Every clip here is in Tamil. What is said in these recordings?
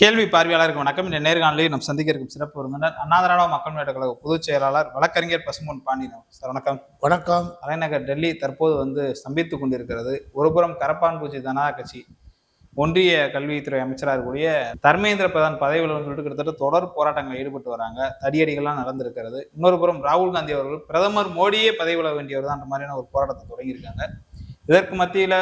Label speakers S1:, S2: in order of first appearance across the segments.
S1: கேள்வி பார்வையாளருக்கு வணக்கம். இந்த நேர்காணலில் நாம் சந்திக்க இருக்கும் சிறப்பு விருந்தினர் அண்ணா திராவிட மக்கள் முன்னேற்ற கழக பொதுச் செயலாளர் வழக்கறிஞர் பசும்பொன் பாண்டியன் சார். வணக்கம்.
S2: வணக்கம்.
S1: தலைநகர் டெல்லி தற்போது ஸ்தம்பித்துக் கொண்டிருக்கிறது. ஒருபுறம் கரப்பான் பூச்சி ஜனதா கட்சி ஒன்றிய கல்வித்துறை அமைச்சராக இருக்கக்கூடிய தர்மேந்திர பிரதான் பதவியில் வந்துட்டு கிட்டத்தட்ட தொடர் போராட்டங்களில் ஈடுபட்டு வராங்க. தடியடிகள்லாம் நடந்திருக்கிறது. இன்னொரு புறம் ராகுல் காந்தி அவர்கள் பிரதமர் மோடியே பதவி விலக வேண்டியவர் தான் மாதிரியான ஒரு போராட்டத்தை தொடங்கியிருக்காங்க. இதற்கு மத்தியில்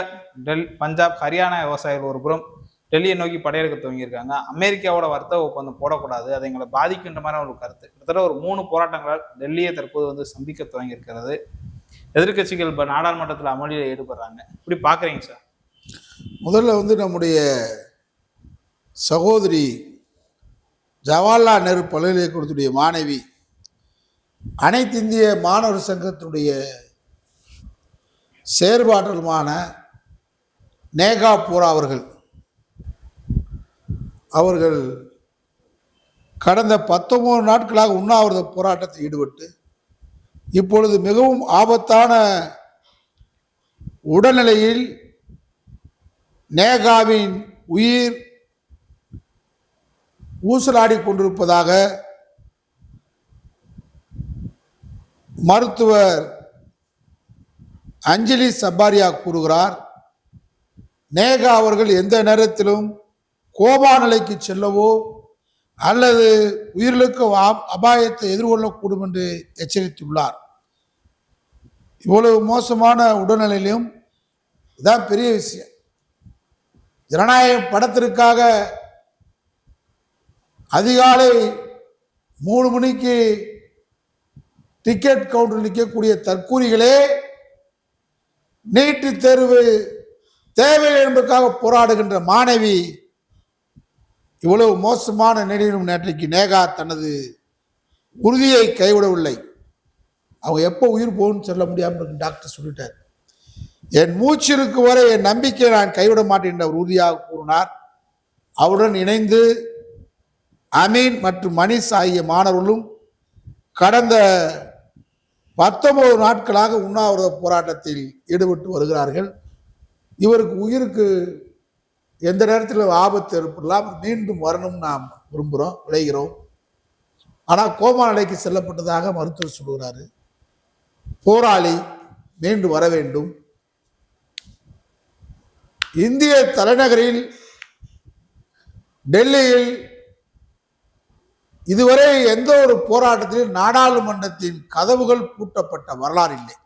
S1: பஞ்சாப், ஹரியானா விவசாயிகள் ஒரு புறம் டெல்லியை நோக்கி படையெடுக்க துவங்கியிருக்காங்க. அமெரிக்காவோட வர்த்தக ஒப்பந்தம் போடக்கூடாது, அதை எங்களை பாதிக்கின்ற மாதிரி ஒரு கருத்து. கிட்டத்தட்ட ஒரு 3 போராட்டங்களால் டெல்லியை தற்போது சந்திக்க துவங்கியிருக்கிறது. எதிர்கட்சிகள் இப்போ நாடாளுமன்றத்தில் அமளியில் ஈடுபடுறாங்க. இப்படி பார்க்குறீங்க சார்?
S2: முதல்ல நம்முடைய சகோதரி ஜவஹர்லால் நேரு பல்கலைக்கழகத்துடைய மாணவி, அனைத்து இந்திய மாணவர் சங்கத்தினுடைய செயற்பாட்டலுமான நேகா பூரா அவர்கள் கடந்த 19 நாட்களாக உண்ணாவிரத போராட்டத்தில் ஈடுபட்டு இப்பொழுது மிகவும் ஆபத்தான உடல்நிலையில் நேகாவின் உயிர் ஊசலாடி கொண்டிருப்பதாக மருத்துவர் அஞ்சலி சப்பாரியா கூறுகிறார். நேகா அவர்கள் எந்த நேரத்திலும் கோபா நிலைக்கு செல்லவோ அல்லது உயிரிழக்க அபாயத்தை எதிர்கொள்ளக்கூடும் என்று எச்சரித்துள்ளார். இவ்வளவு மோசமான உடல்நிலையிலும் இதான் பெரிய விஷயம். ஜனநாயக படத்திற்காக அதிகாலை 3 மணிக்கு டிக்கெட் கவுண்டர் நிற்கக்கூடிய தற்கூரிகளே நீட்டு தேர்வு தேவை என்பதற்காக போராடுகின்ற மாணவி இவ்வளவு மோசமான நிலையிலும் நேற்றைக்கு நேகா தனது உறுதியை கைவிடவில்லை. அவங்க எப்போ உயிர் போகும்னு சொல்ல முடியாமல் டாக்டர் சொல்லிட்டார். என் மூச்சு இருக்கு வரை என் நம்பிக்கையை நான் கைவிட மாட்டேன் என்று அவர் உறுதியாக கூறினார். அவருடன் இணைந்து அமீன் மற்றும் மணிஷ் ஆகிய மாணவர்களும் கடந்த 19 நாட்களாக உண்ணாவிரத போராட்டத்தில் ஈடுபட்டு வருகிறார்கள். இவருக்கு உயிருக்கு எந்த நேரத்தில் ஆபத்து ஏற்படலாம், மீண்டும் வரணும் நாம் விரும்புகிறோம், விளைகிறோம். ஆனால் கோமா நிலைக்கு செல்லப்பட்டதாக மருத்துவர் சொல்கிறாரு. போராளி மீண்டும் வர வேண்டும். இந்திய தலைநகரில் டெல்லியில் இதுவரை எந்த ஒரு போராட்டத்தில் நாடாளுமன்றத்தின் கதவுகள் பூட்டப்பட்ட வரலாறு இல்லை.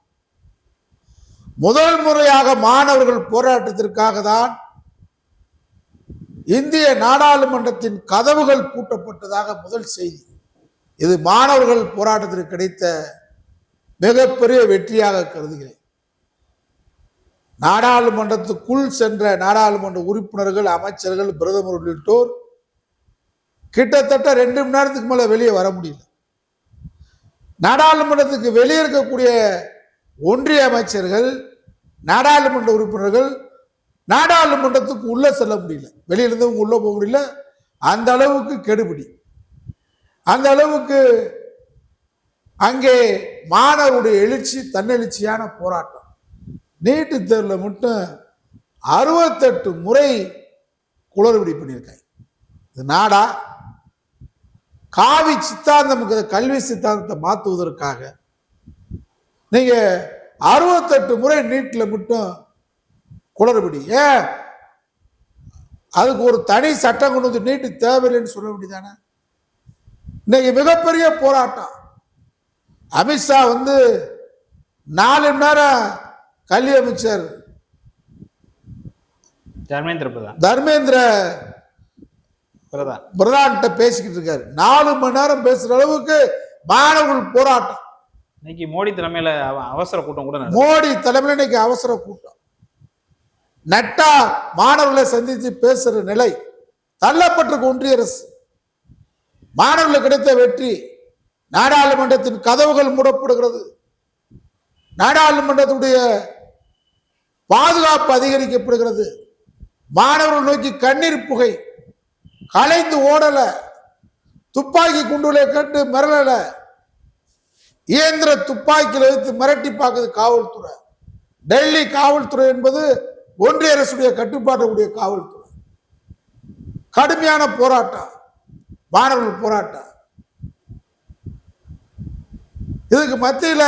S2: முதல் முறையாக மாணவர்கள் போராட்டத்திற்காக தான் இந்திய நாடாளுமன்றத்தின் கதவுகள் பூட்டப்பட்டதாக முதல் செய்தி. இது மாணவர்கள் போராட்டத்திற்கு கிடைத்த மிகப்பெரிய வெற்றியாக கருதுகிறேன். நாடாளுமன்றத்துக்குள் சென்ற நாடாளுமன்ற உறுப்பினர்கள், அமைச்சர்கள், பிரதமர் உள்ளிட்டோர் கிட்டத்தட்ட 2 மணி நேரத்துக்கு மேல வெளியே வர முடியல. நாடாளுமன்றத்துக்கு வெளியே இருக்கக்கூடிய ஒன்றிய அமைச்சர்கள், நாடாளுமன்ற உறுப்பினர்கள் நாடாளுமன்றத்துக்கு உள்ள செல்ல முடியல, வெளியிலிருந்தவங்க உள்ள போக முடியல. அந்த அளவுக்கு கெடுபிடி, அந்த அளவுக்கு அங்கே மாணவருடைய எழுச்சி, தன்னெழுச்சியான போராட்டம். நீட்டு தேர்வில் மட்டும் 68 முறை குளறுபடி பண்ணியிருக்காங்க. இது நாடா? காவி சித்தாந்தம், கல்வி சித்தாந்தத்தை மாற்றுவதற்காக நீங்க 68 முறை நீட்டில் மட்டும் குளறுபடி. ஏன் அதுக்கு ஒரு தனி சட்டம் கொண்டு வந்து நீட்டு தேவையில்லைன்னு சொல்ல வேண்டியதானே? இன்னைக்கு மிகப்பெரிய போராட்டம். அமித்ஷா 4 மணி நேரம் கல்வி அமைச்சர் தர்மேந்திர பிரதான் பேசிக்கிட்டு இருக்காரு. 4 மணி நேரம் பேசுற அளவுக்கு மாணவர்கள் போராட்டம்.
S1: இன்னைக்கு மோடி தலைமையில அவசர கூட்டம் கூட,
S2: மோடி தலைமையில இன்னைக்கு அவசர கூட்டம். நட்டா மாணவர்களை சந்தித்து பேசுற நிலை. தள்ளப்பட்டிருக்க ஒன்றிய அரசு. மாணவர்களுக்கு கிடைத்த வெற்றி. நாடாளுமன்றத்தின் கதவுகள் மூடப்படுகிறது. நாடாளுமன்றத்துடைய பாதுகாப்பு அதிகரிக்கப்படுகிறது. மாணவர்கள் நோக்கி கண்ணீர் புகை, கலைந்து ஓடல, துப்பாக்கி குண்டுகளை கண்டு மிரளல, இயந்திர துப்பாக்கியில் வைத்து மிரட்டி பார்க்குது காவல்துறை. டெல்லி காவல்துறை என்பது ஒன்றிய அரசுடைய கட்டுப்பாட்டுடைய காவல்துறை. கடுமையான போராட்டம், மாணவர்கள் போராட்டம். இதுக்கு மத்தியில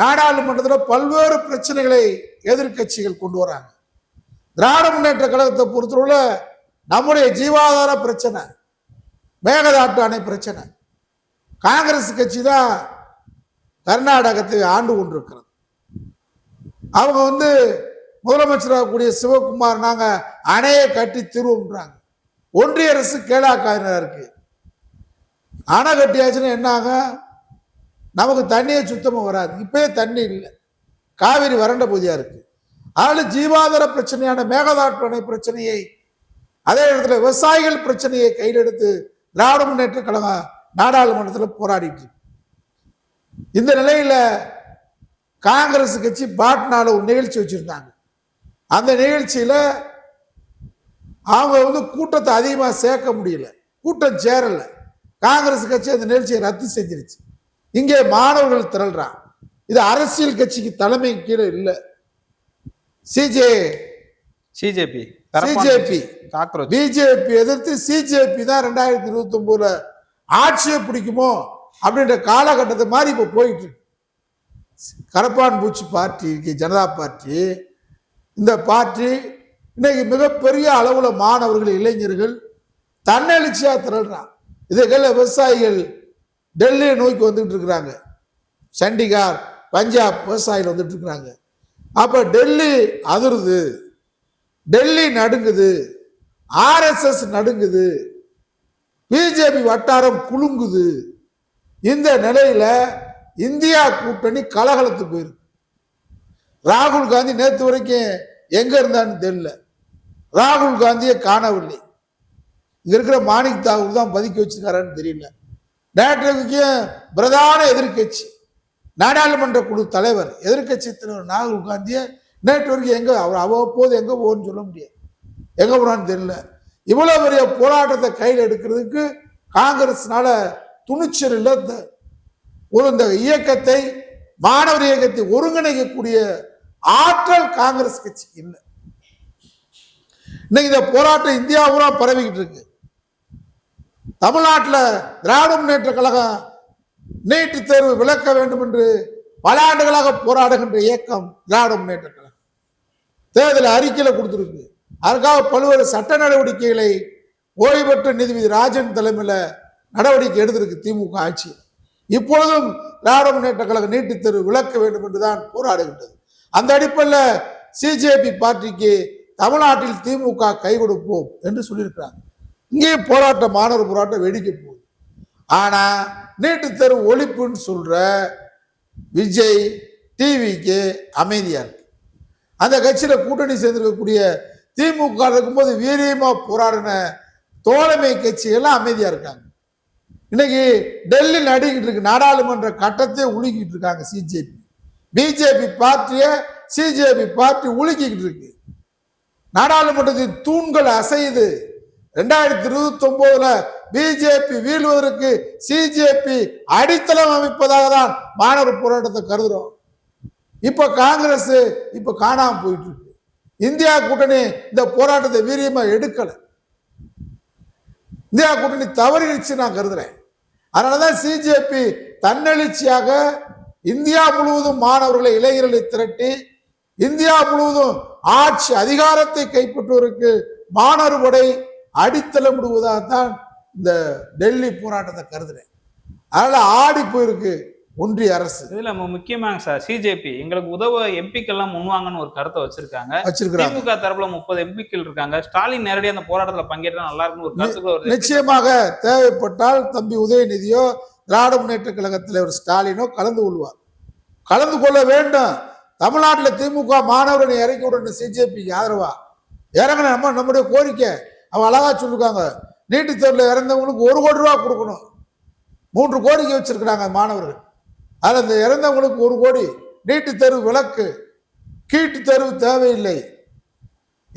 S2: நாடாளுமன்றத்தில் பல்வேறு பிரச்சனைகளை எதிர்க்கட்சிகள் கொண்டு வராங்க. திராவிட முன்னேற்ற கழகத்தை பொறுத்தவரை நம்முடைய ஜீவாதார பிரச்சனை மேகதாட்டு அணை பிரச்சனை. காங்கிரஸ் கட்சி தான் கர்நாடகத்தை ஆண்டு கொண்டிருக்கிறது. அவங்க முதலமைச்சராக கூடிய சிவகுமார் நாங்க அணையை கட்டி தீர்வுன்றாங்க. ஒன்றிய அரசு கேளாக்காயினா இருக்கு. அணை கட்டியாச்சுன்னா என்னாக, நமக்கு தண்ணியே சுத்தமாக வராது. இப்பயே தண்ணி இல்லை, காவிரி வறண்ட பகுதியா இருக்கு. அதனால ஜீவாதார பிரச்சனையான மேகதாட்டு அணை பிரச்சனையை, அதே இடத்துல விவசாயிகள் பிரச்சனையை கையில் எடுத்து திராவிட முன்னேற்ற கழகம் நாடாளுமன்றத்தில் போராடிட்டு இருக்கு. இந்த நிலையில காங்கிரஸ் கட்சி பாட்னால ஒரு நிகழ்ச்சி வச்சிருந்தாங்க. அந்த நிகழ்ச்சியில அவங்க கூட்டத்தை அதிகமாக சேர்க்க முடியல, கூட்டம் சேரல. காங்கிரஸ் கட்சி அந்த நிகழ்ச்சியை ரத்து செஞ்சிருச்சு. இங்கே மாணவர்கள் திரள்றான். இது அரசியல் கட்சிக்கு தலைமை கீழே இல்லை.
S1: சிஜேபி
S2: பிஜேபி எதிர்த்து சிஜேபி தான் 2029 ஆட்சியை பிடிக்குமோ அப்படின்ற காலகட்டத்தை மாதிரி இப்ப போயிட்டு இருக்கு. கரப்பான் பூச்சி பார்ட்டி ஜனதா பார்ட்டி, இந்த பார்ட்டி இன்னைக்கு மிகப்பெரிய அளவுல மாணவர்கள் இளைஞர்கள் தன்னெழுச்சியா திரள்றான். இதுகள விவசாயிகள் டெல்லியை நோக்கி வந்துட்டு இருக்கிறாங்க. சண்டிகார் பஞ்சாப் விவசாயிகள் வந்துட்டு இருக்கிறாங்க. அப்ப டெல்லி அதிருது, டெல்லி நடுங்குது, ஆர்எஸ்எஸ் நடுங்குது, பிஜேபி வட்டாரம் குலுங்குது. இந்த நிலையில இந்தியா கூட்டணி கலகலத்து போயிருக்கு. ராகுல் காந்தி நேற்று வரைக்கும் எங்க இருந்தான்னு தெரியல. ராகுல் காந்தியை காணவில்லை. இங்க இருக்கிற மாணிக் தாகூர் தான் பதுக்கி வச்சிருக்காரான்னு தெரியல. நேற்றைக்கு பிரதான எதிர்கட்சி நாடாளுமன்ற குழு தலைவர் எதிர்கட்சி தலைவர் ராகுல் காந்தியை நேற்று வரைக்கும் எங்க, அவர் அவ்வப்போது எங்க போன்னு சொல்ல முடியாது, எங்க போனான்னு தெரியல. இவ்வளவு பெரிய போராட்டத்தை கையில் எடுக்கிறதுக்கு காங்கிரஸ்னால துணிச்சல் இல்லை. இந்த இயக்கத்தை, மாணவர் இயக்கத்தை ஒருங்கிணைக்கக்கூடிய ஆற்றல் காங்கிரஸ் கட்சிக்கு இல்லை. இன்னைக்கு இந்த போராட்டம் இந்தியா பூரா பரவிக்கிட்டு இருக்கு. தமிழ்நாட்டில் திராவிட முன்னேற்ற கழகம் நீட் தேர்வு விலக்க வேண்டும் என்று பல ஆண்டுகளாக போராடுகின்ற இயக்கம் திராவிட முன்னேற்ற கழகம் தேர்தல் அறிக்கையில கொடுத்திருக்கு. அதற்காக பல்வேறு சட்ட நடவடிக்கைகளை ஓய்வு பெற்ற நீதிபதி ராஜன் தலைமையில நடவடிக்கை எடுத்திருக்கு திமுக ஆட்சி. இப்பொழுதும் திராவிட முன்னேற்ற கழகம் நீட் தேர்வு விலக்க வேண்டும் என்றுதான் போராடுகின்றது. அந்த அடிப்படையில் சிஜேபி பார்ட்டிக்கு தமிழ்நாட்டில் திமுக கை கொடுப்போம் என்று சொல்லியிருக்கிறாங்க. இங்கே போராட்டம், மாணவர் போராட்டம் வெடிக்க போகுது. ஆனா நீட்டு தேர்வு ஒழிப்புன்னு சொல்ற விஜய் டிவிக்கு அமைதியா இருக்கு. அந்த கட்சியில கூட்டணி சேர்ந்திருக்கக்கூடிய திமுக இருக்கும்போது வீரியமா போராடின தோழமை கட்சி எல்லாம் அமைதியா இருக்காங்க. இன்னைக்கு டெல்லி நடிக்கிட்டு இருக்கு, நாடாளுமன்ற கட்டத்தை உலுக்கிட்டு இருக்காங்க சிஜேபி. பிஜேபி பார்ட்டிய சிஜேபி பார்ட்டி உலுக்கிட்டு இருக்கு. நாடாளுமன்றத்தின் தூண்கள் அசையுது. 2029 பிஜேபி வீழ்வதற்கு சிஜேபி அடித்தளம் அமைப்பதாக தான் மாணவர் போராட்டத்தை கருதுறோம். இப்ப காங்கிரஸ் இப்ப காணாம போயிட்டு இருக்கு. இந்தியா கூட்டணி இந்த போராட்டத்தை வீரியமா எடுக்கல. இந்தியா கூட்டணி தவறிடுச்சு நான் கருதுறேன். அதனாலதான் சிஜேபி தன்னெழுச்சியாக இந்தியா முழுவதும் மாணவர்களை, இளைஞர்களை திரட்டி இந்தியா முழுவதும் ஆட்சி அதிகாரத்தை கைப்பற்றுவதற்கு மாணவர் படை அடித்தளம் விடுவதாகத்தான் இந்த டெல்லி போராட்டத்தை கருதுறேன். அதனால ஆடி போயிருக்கு ஒன்றிய அரசு.
S1: இதுல முக்கியமாக சார் சிஜேபி எங்களுக்கு உதவ எம்பிக்கள் எல்லாம் முன்வாங்கன்னு ஒரு கருத்தை வச்சிருக்காங்க. திமுக தரப்புல 30 எம்பிக்கள் இருக்காங்க. ஸ்டாலின் நேரடியாக அந்த போராட்டத்துல பங்கேற்றா நல்லா இருக்குன்னு ஒரு கருத்துக்கு
S2: நிச்சயமாக தேவைப்பட்டால் தம்பி உதயநிதியோ திராவிட முன்னேற்ற கழக தலைவர் ஸ்டாலினோ கலந்து கொள்வார், கலந்து கொள்ள வேண்டும். தமிழ்நாட்டில் திமுக மாணவர்களை இறக்கி விடணும் சிஜேபிக்கு ஆதரவா இறங்கின நம்முடைய கோரிக்கை. அவங்க அழகா சொல்லிருக்காங்க, நீட்டு தேர்வில் இறந்தவங்களுக்கு 1 கோடி ரூபா கொடுக்கணும். 3 கோரிக்கை வச்சிருக்கிறாங்க மாணவர்கள். அதில் இந்த இறந்தவங்களுக்கு 1 கோடி, நீட்டு தேர்வு விலக்கு, கீட்டு தேர்வு தேவையில்லை.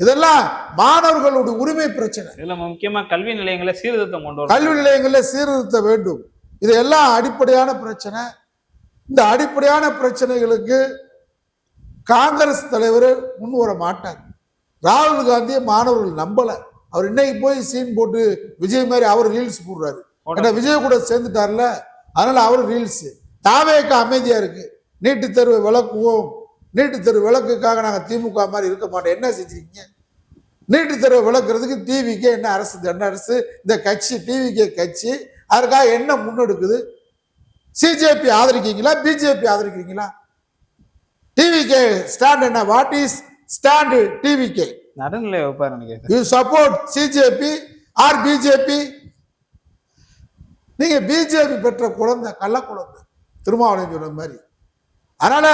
S2: இதெல்லாம் மாணவர்களுடைய உரிமை பிரச்சனை.
S1: இதுல முக்கியமா கல்வி நிலையங்களை சீர்திருத்தம் கொண்டு
S2: கல்வி நிலையங்களை சீர்திருத்த வேண்டும். இதெல்லாம் அடிப்படையான பிரச்சனை. இந்த அடிப்படையான பிரச்சனைகளுக்கு காங்கிரஸ் தலைவர் முன் வர மாட்டார். ராகுல் காந்தியை மாணவர்கள் நம்பல. அவர் இன்னைக்கு போய் சீன் போட்டு விஜய் மாதிரி அவர் ரீல்ஸ் போடுறாரு. ஏன்னா விஜய் கூட சேர்ந்துட்டார்ல, அதனால அவர் ரீல்ஸ். தாவேக்கு அமைதியா இருக்கு. நீட்டு தேர்வு விளக்குவோம், நீட்டு தேர்வு விளக்குக்காக நாங்க திமுக மாதிரி இருக்க மாட்டோம். என்ன செஞ்சிருக்கீங்க? நீட்டு தேர்வு விளக்குறதுக்கு டிவிக்கே என்ன அரசு, என்ன அரசு, இந்த கட்சி டிவிக்கே கட்சி அதற்காக என்ன முன்னெடுக்குது? சிஜேபி ஆதரிக்கீங்களா, பிஜேபி ஆதரிக்கிறீங்களா? டிவிகே ஸ்டாண்ட் என்ன? What is stand TVK?
S1: நடுநிலை வைப்பார் நினைக்கிறேன்.
S2: You support CJP or BJP? நீங்க பிஜேபி பெற்ற குழந்தை, கள்ள குழந்தை, திருமாவளவன் சொன்ன மாதிரி. அதனால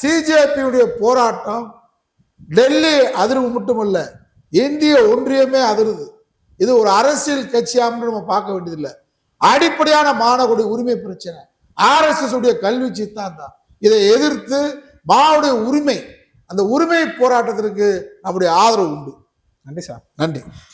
S2: சிஜேபியுடைய போராட்டம் டெல்லி அதிர்வு மட்டுமல்ல, இந்திய ஒன்றியமே அதிருது. இது ஒரு அரசியல் கட்சியாம நம்ம பார்க்க வேண்டியதில்லை. அடிப்படையான மாணவருடைய உரிமை பிரச்சனை, RSS உடைய கல்வி சித்தாந்தம். இதை எதிர்த்து மாவுடைய உரிமை, அந்த உரிமை போராட்டத்திற்கு நம்முடைய ஆதரவு உண்டு.
S1: நன்றி சார்.
S2: நன்றி.